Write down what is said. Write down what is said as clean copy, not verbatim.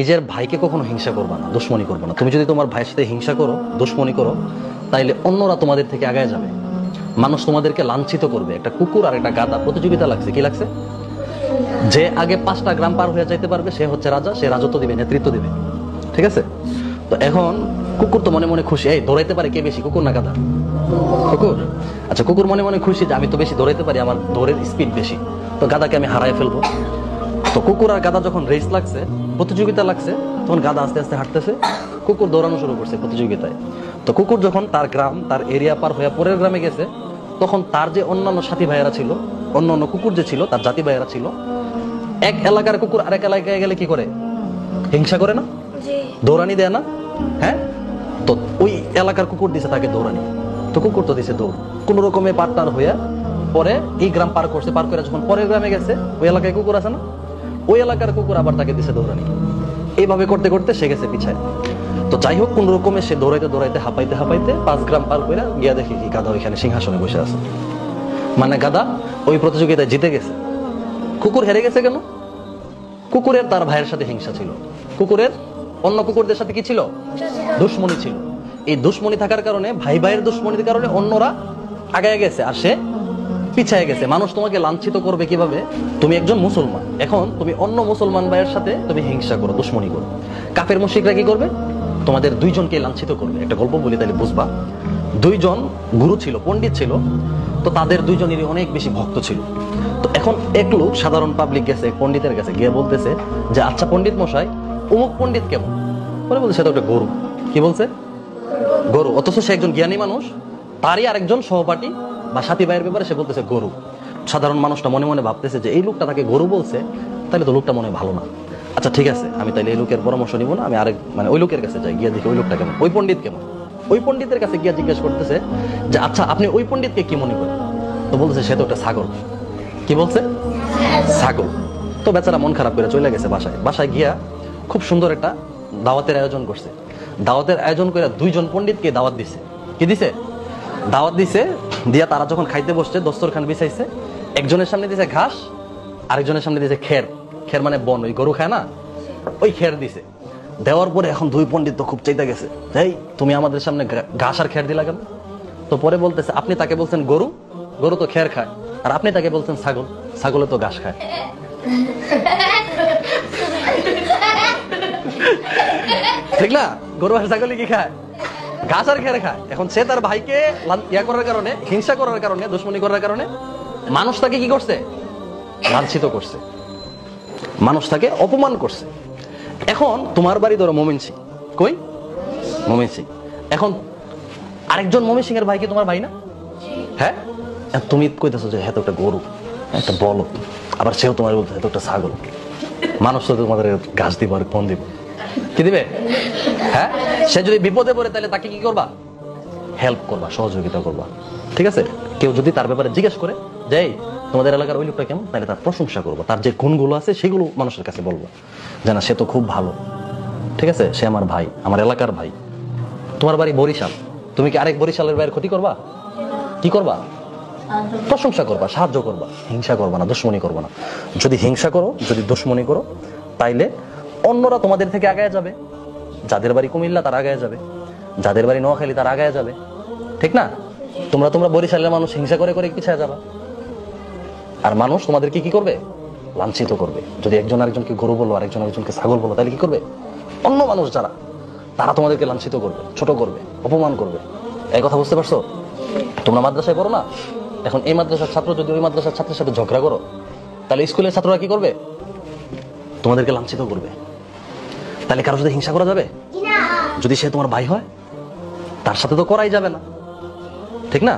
নিজের ভাইকে কখনো হিংসা করবা না, দুশ্মনী করবে না। তুমি যদি তোমার ভাইয়ের সাথে হিংসা করো, দুশ্মনী করো, তাইলে অন্যরা তোমাদের থেকে আগায় যাবে। মানুষ তোমাদেরকে লাঞ্ছিত করবে। একটা কুকুর আর একটা গাধা প্রতিযোগিতা লাগছে, কি লাগছে? যে আগে 5টা গ্রাম পার হয়ে যাইতে পারবে সে হচ্ছে রাজা, সে রাজত্ব দিবে, নেতৃত্ব দিবে। ঠিক আছে? তো এখন কুকুর তো মনে মনে খুশি, এই দৌড়াইতে পারে কে বেশি, কুকুর না গাধা? কুকুর। আচ্ছা, কুকুর মনে মনে খুশি যে আমি তো বেশি দৌড়াইতে পারি, আমার দৌড়ের স্পিড বেশি, তো গাধাকে আমি হারাই ফেলবো। তো কুকুর আর গাধা যখন রেস লাগছে, প্রতিযোগিতা লাগছে, তখন গাধা আস্তে আস্তে হাঁটতেছে, কুকুর দৌড়ানো শুরু করছে প্রতিযোগিতায়। তো কুকুর যখন তার গ্রাম, তার এরিয়া পার হয়ে পরের গ্রামে গেছে, তখন তার যে অন্যান্য সাথী ভাইয়েরা ছিল, অন্যান্য কুকুর যে ছিল, তার জাতি ভাইয়েরা ছিল, এক এলাকার কুকুর আরেক এলাকায় গেলে কি করে? হিংসা করে না? দৌড়ানি দেয় না? হ্যাঁ। তো ওই এলাকার কুকুর দিছে তাকে দৌড়ানি, তো কুকুর তো দিছে দৌড়, কোন রকমে পার্টনার হয়ে পরে এই গ্রাম পার করছে, পার করে যখন পরের গ্রামে গেছে, ওই এলাকায় কুকুর আছে না, ওই এলাকার কুকুর আবার তাকে দিছে দৌড়ানি। এইভাবে করতে করতে সে গেছে পিছায়। তো যাই হোক, কোন রকমে সে দৌড়াইতে দৌড়াইতে হাঁপাইতে হাঁপাইতে 5 গ্রাম পার করে গিয়া দেখি কি গাধা ওইখানে সিংহাসনে বসে আছে। মানে গাধা ওই প্রতিযোগিতায় জিতে গেছে। কুকুর হেরে গেছে কেন? কুকুরের তার ভাইয়ের সাথে হিংসা ছিল, কুকুরের অন্য কুকুরদের সাথে কি ছিল? দুশ্মনী ছিল। এই দুশ্মনী থাকার কারণে, ভাই ভাইয়ের দুশ্মনীর কারণে অন্যরা আগায় গেছে আর সে পিছায় গেছে। মানুষ তোমাকে লাঞ্ছিত করবে কিভাবে? তুমি একজন মুসলমান, এখন তুমি অন্য মুসলমান ভাইয়ের সাথে তুমি হিংসা করো, দুশ্মনী করো। কাফের মুশরিকরা কি করবে? তোমাদের দুইজনকে লাঞ্ছিত করবে। একটা গল্প বলি তাহলে বুঝবা। 2 জন গুরু ছিল, পণ্ডিত ছিল, তো তাদের দুইজনেরই অনেক বেশি ভক্ত ছিল। তো এখন এক লোক সাধারণ পাবলিক গেছে পণ্ডিতের কাছে, গিয়ে বলতেছে যে আচ্ছা পণ্ডিত মশাই, অমুক পণ্ডিত কেমন? পরে বলছে সে তো একটা গরু। কি বলছে? গরু। অথচ সে একজন জ্ঞানী মানুষ, তারই আরেকজন সহপাঠী বা সাথী ভাইয়ের ব্যাপারে সে বলতেছে গরু। সাধারণ মানুষটা মনে মনে ভাবতেছে যে এই লোকটা তাকে গরু বলছে, তাহলে তো লোকটা মনে ভালো না। আচ্ছা ঠিক আছে, আমি তাইলে এই লোকের পরামর্শ নিব না, আমি আরেক ওই লোকের কাছে যাই, গিয়ে দেখি ওই লোকটা কেমন, ওই পণ্ডিত কেমন। ওই পণ্ডিতের কাছে গিয়ে জিজ্ঞেস করতেছে যে আচ্ছা আপনি ওই পণ্ডিতকে কি মনে করেন? তো বলতেছে সে তো একটা ছাগল। কি বলছে? ছাগল। তো বেচারা মন খারাপ করে চলে গেছে বাসায়। বাসায় গিয়া খুব সুন্দর একটা দাওয়াতের আয়োজন করছে। দাওয়াতের আয়োজন করে 2 জন পণ্ডিতকে দাওয়াত দিছে। কি দিছে? দাওয়াত দিছে। দিয়া তারা যখন খাইতে বসছে, দস্তরখান বিছাইছে, একজনের সামনে দিছে ঘাস, আরেকজনের সামনে দিছে খের। খের মানে বন, ওই গরু খায় না, ওই খের দিছে। দেওয়ার পরে এখন 2 পণ্ডিত তো খুব চাইতে গেছে, এই তুমি আমাদের সামনে ঘাস আর খের দিলা কেন? তো পরে বলতেছে আপনি তাকে বলছেন গরু, গরু তো খের খায়, আর আপনি তাকে বলছেন ছাগল, ছাগলে তো ঘাস খায়। ঠিক না? গরু আর ছাগলে কি খায়? ঘাস আর খের খায়। এখন সে তার ভাইকে ইয়া করার কারণে, হিংসা করার কারণে, দুশ্মনী করার কারণে মানুষ তাকে কি করছে? লাঞ্ছিত করছে, মানুষ তাকে অপমান করছে। এখন তোমার বাড়ি ধরো ময়মনসিংহ, কই? ময়মনসিংহ। এখন আরেকজন ময়মনসিংহ এর ভাই কি তোমার ভাই না? হ্যাঁ। তুমি কইতেছো যে হ্যাঁ তো একটা গরু, একটা বলদ, আবার সেও তোমার বলতে হ্যাঁ তো একটা ছাগল। মানুষ তো তোমাদের ঘাস দিব আর ফোন দিব, কি দিবে? হ্যাঁ। সে যদি বিপদে পড়ে তাহলে তাকে কি করবা? হেল্প করবা, সহযোগিতা করবা। ঠিক আছে? কেউ যদি তার ব্যাপারে জিজ্ঞেস করে যে তোমাদের এলাকার ওই লোকটা কেমন, তাহলে তার প্রশংসা করবো, তার যে গুণগুলো আছে সেগুলো মানুষের কাছে বলবো, জানা সে তো খুব ভালো। ঠিক আছে? সে আমার ভাই, আমার এলাকার ভাই। তোমার বাড়ি বরিশাল, তুমি কি আরেক বরিশালের ভাইয়ের ক্ষতি করবা? কি করবা? প্রশংসা করবা, সাহায্য করবা, হিংসা করবা না, দুশ্মনী করবা না। যদি হিংসা করো, যদি দুশ্মনী করো, তাইলে অন্যরা তোমাদের থেকে আগায় যাবে। যাদের বাড়ি কুমিল্লা তারা আগায় যাবে, যাদের বাড়ি নোয়াখালী তারা আগায় যাবে। ঠিক না? তোমরা বরিশালের মানুষ হিংসা করে করে পিছিয়ে যাবা, আর মানুষ তোমাদেরকে কি করবে? লাঞ্ছিত করবে। যদি একজন আরেকজনকে গরু বলো, আরেকজন আরেকজনকে ছাগল বলো, তাহলে কি করবে? অন্য মানুষ যারা, তারা তোমাদেরকে লাঞ্ছিত করবে, ছোট করবে, অপমান করবে। এই কথা বুঝতে পারছো? তোমরা মাদ্রাসায় পড়ো না? এখন এই মাদ্রাসার ছাত্র যদি ওই মাদ্রাসার ছাত্রের সাথে ঝগড়া করো, তাহলে স্কুলের ছাত্ররা কি করবে? তোমাদেরকে লাঞ্ছিত করবে। তাহলে কারোর সাথে হিংসা করা যাবে? যদি সে তোমার ভাই হয়, তার সাথে তো করাই যাবে না। ঠিক না?